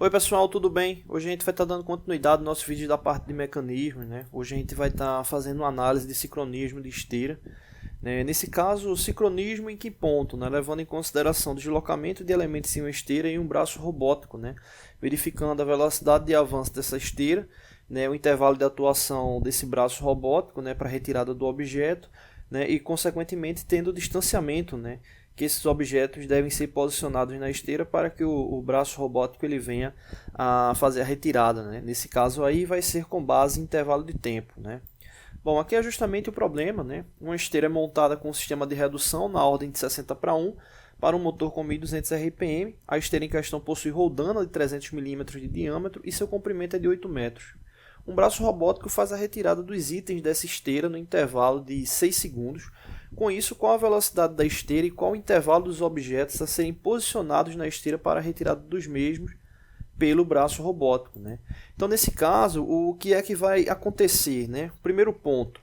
Oi pessoal, tudo bem? Hoje a gente vai estar dando continuidade no nosso vídeo da parte de mecanismos, né? Hoje a gente vai estar fazendo uma análise de sincronismo de esteira, né? Nesse caso, o sincronismo em que ponto, né? Levando em consideração o deslocamento de elementos em uma esteira e um braço robótico, né? Verificando a velocidade de avanço dessa esteira, né? O intervalo de atuação desse braço robótico, né? Para retirada do objeto, né? E consequentemente tendo o distanciamento, né? Que esses objetos devem ser posicionados na esteira para que o braço robótico ele venha a fazer a retirada, né? Nesse caso aí vai ser com base em intervalo de tempo, né? Bom, aqui é justamente o problema, né? Uma esteira é montada com um sistema de redução na ordem de 60:1 para um motor com 1.200 RPM. A esteira em questão possui roldana de 300 mm de diâmetro e seu comprimento é de 8 metros. Um braço robótico faz a retirada dos itens dessa esteira no intervalo de 6 segundos. Com isso, qual a velocidade da esteira e qual o intervalo dos objetos a serem posicionados na esteira para a retirada dos mesmos pelo braço robótico, né? Então, nesse caso, o que é que vai acontecer, né? Primeiro ponto,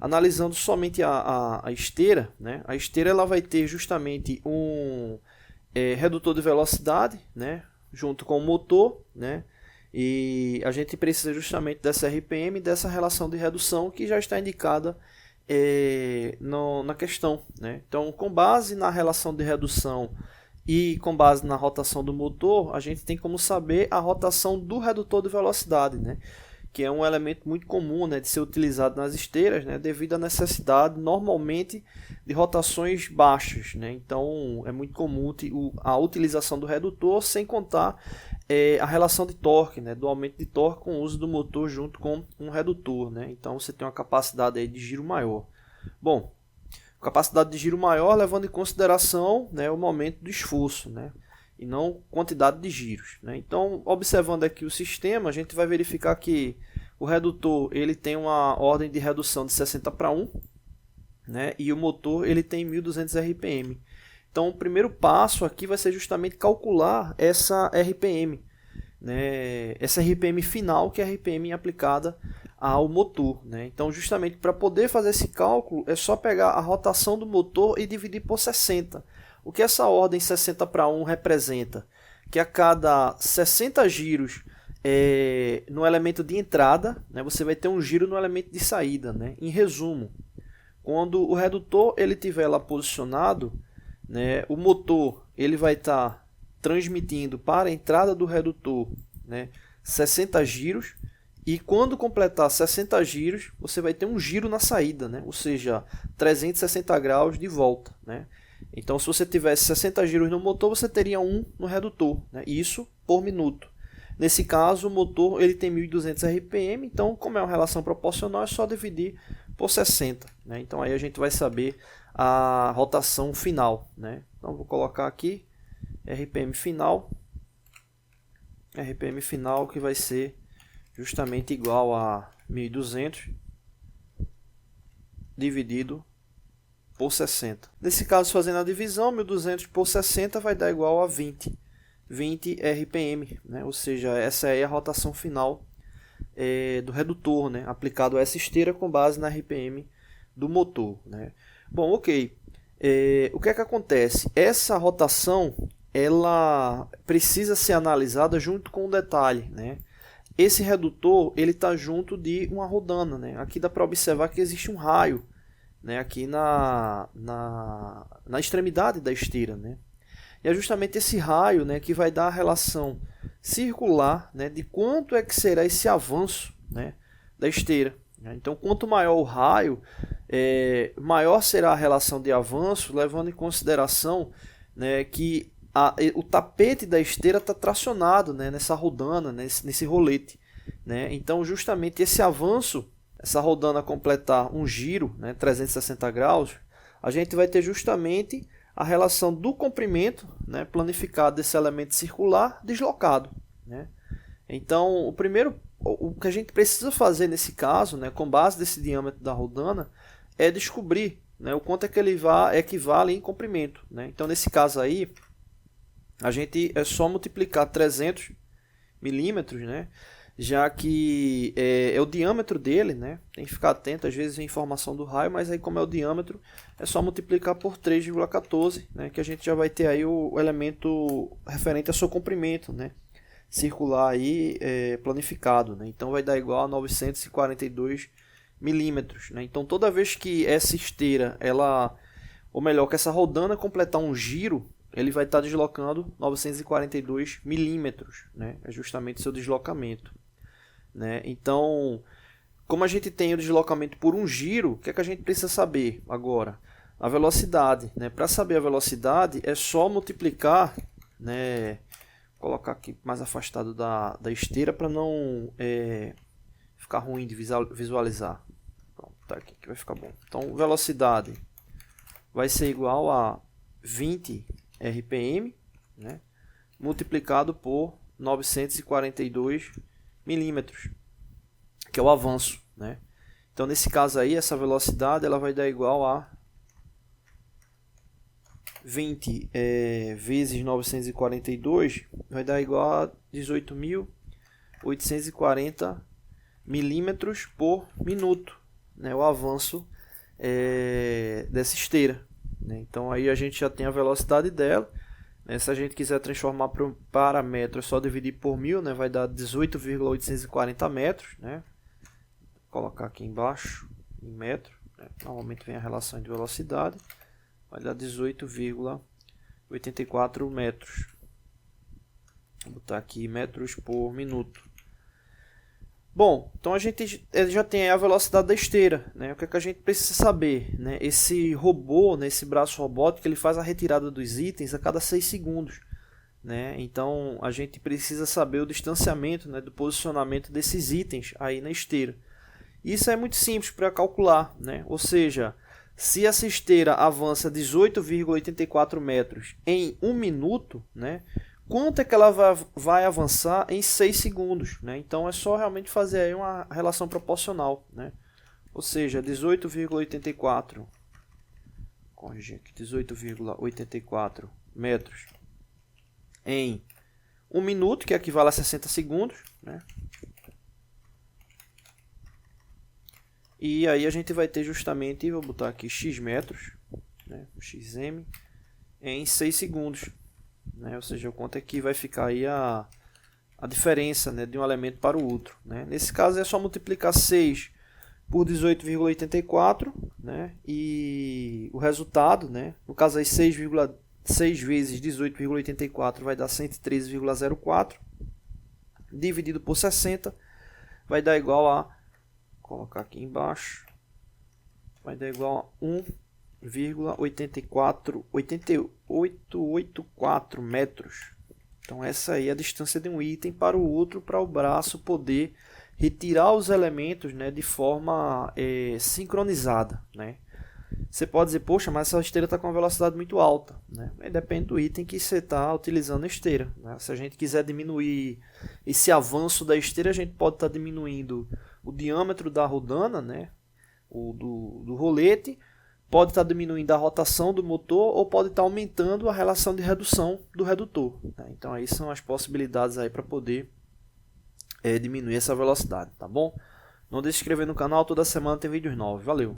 analisando somente a esteira, né? A esteira ela vai ter justamente um redutor de velocidade, né? Junto com o motor, né? E a gente precisa justamente dessa RPM, dessa relação de redução que já está indicada na questão, né? Então, com base na relação de redução e com base na rotação do motor, a gente tem como saber a rotação do redutor de velocidade, né? Que é um elemento muito comum, né, de ser utilizado nas esteiras, né, devido à necessidade normalmente de rotações baixas, né? Então é muito comum a utilização do redutor, sem contar a relação de torque, né, do aumento de torque com o uso do motor junto com um redutor, né? Então você tem uma capacidade aí de giro maior. Bom, capacidade de giro maior levando em consideração, né, o momento do esforço, né, e não quantidade de giros, né? Então, observando aqui o sistema, a gente vai verificar que o redutor ele tem uma ordem de redução de 60:1, né, e o motor ele tem 1.200 RPM. Então, o primeiro passo aqui vai ser justamente calcular essa RPM, né, essa RPM final, que é a RPM aplicada ao motor, né? Então, justamente para poder fazer esse cálculo, é só pegar a rotação do motor e dividir por 60. O que essa ordem 60:1 representa? Que a cada 60 giros no elemento de entrada, né, você vai ter um giro no elemento de saída, né? Em resumo, quando o redutor ele estiver lá posicionado, né, o motor ele vai estar transmitindo para a entrada do redutor, né, 60 giros, e quando completar 60 giros, você vai ter um giro na saída, né, ou seja, 360 graus de volta, né. Então, se você tivesse 60 giros no motor, você teria um no redutor, né, isso por minuto. Nesse caso, o motor ele tem 1.200 RPM, então, como é uma relação proporcional, é só dividir por 60, né. Então, aí a gente vai saber a rotação final, né. Então, vou colocar aqui RPM final que vai ser justamente igual a 1.200 dividido por 60. Nesse caso, fazendo a divisão, 1.200 por 60 vai dar igual a 20 RPM, né? Ou seja, essa é a rotação final do redutor, né? Aplicado a essa esteira com base na RPM do motor, né? Bom, ok. O que é que acontece? Essa rotação ela precisa ser analisada junto com um detalhe, né? Esse redutor ele está junto de uma rodana, né? Aqui dá para observar que existe um raio, né? Aqui na extremidade da esteira, né? E é justamente esse raio, né, que vai dar a relação circular, né, de quanto é que será esse avanço, né, da esteira. Então, quanto maior o raio, maior será a relação de avanço, levando em consideração, né, que o tapete da esteira está tracionado, né, nessa rodana, nesse rolete, né? Então, justamente esse avanço, essa rodana completar um giro, né, 360 graus, a gente vai ter justamente a relação do comprimento, né, planificado desse elemento circular deslocado, né? Então, o que a gente precisa fazer nesse caso, né, com base desse diâmetro da rodana, é descobrir, né, o quanto é que ele equivale em comprimento, né? Então, nesse caso aí, a gente é só multiplicar 300 milímetros, né, já que é o diâmetro dele, né? Tem que ficar atento, às vezes a informação do raio, mas aí como é o diâmetro, é só multiplicar por 3,14, né? Que a gente já vai ter aí o elemento referente ao seu comprimento, né? circular aí planificado, né? Então vai dar igual a 942 milímetros, né? Então toda vez que essa esteira, ou melhor, que essa rodana completar um giro, ele vai estar deslocando 942 milímetros, né? É justamente seu deslocamento, né? Então, como a gente tem o deslocamento por um giro, o que é que a gente precisa saber agora? A velocidade, né? Para saber a velocidade é só multiplicar, né? Vou colocar aqui mais afastado da esteira para não ficar ruim de visualizar. Pronto, tá aqui que vai ficar bom. Então, velocidade vai ser igual a 20 RPM, né? Multiplicado por 942 milímetros, que é o avanço, né? Então, nesse caso aí, essa velocidade ela vai dar igual a 20 vezes 942 vai dar igual a 18.840 milímetros por minuto, né? O avanço dessa esteira, né? Então aí a gente já tem a velocidade dela, né? Se a gente quiser transformar para metro, é só dividir por 1000, né? Vai dar 18.840 metros, né? Vou colocar aqui embaixo em metro, né? Normalmente vem a relação de velocidade, vai dar 18,84 metros. Vou botar aqui metros por minuto. Bom, então a gente já tem a velocidade da esteira, né? O que é que a gente precisa saber, né? Esse robô, né, esse braço robótico, ele faz a retirada dos itens a cada 6 segundos, né? Então a gente precisa saber o distanciamento, né, do posicionamento desses itens aí na esteira. Isso é muito simples para calcular, né? Ou seja, se essa esteira avança 18,84 metros em 1 minuto, né? Quanto é que ela vai avançar em 6 segundos, né? Então é só realmente fazer aí uma relação proporcional, né? Ou seja, 18,84, corrigir aqui, 18,84 metros em 1 minuto, que equivale a 60 segundos, né? E aí a gente vai ter justamente, vou botar aqui x metros, né? Xm, em 6 segundos. Né? Ou seja, o quanto é que vai ficar aí a diferença, né, de um elemento para o outro, né? Nesse caso é só multiplicar 6 por 18,84, né? E o resultado, né, no caso aí 6 vezes 18,84 vai dar 113,04, dividido por 60 vai dar igual a, vou colocar aqui embaixo, vai dar igual a 1,884 metros. Então essa aí é a distância de um item para o outro, para o braço poder retirar os elementos, né, de forma sincronizada, né? Você pode dizer, poxa, mas essa esteira está com uma velocidade muito alta, né? Depende do item que você está utilizando a esteira, né? Se a gente quiser diminuir esse avanço da esteira, a gente pode estar diminuindo o diâmetro da rodana, né, do rolete, pode estar diminuindo a rotação do motor ou pode estar aumentando a relação de redução do redutor, né? Então aí são as possibilidades aí para poder diminuir essa velocidade, tá bom? Não deixe de se inscrever no canal, toda semana tem vídeos novos. Valeu!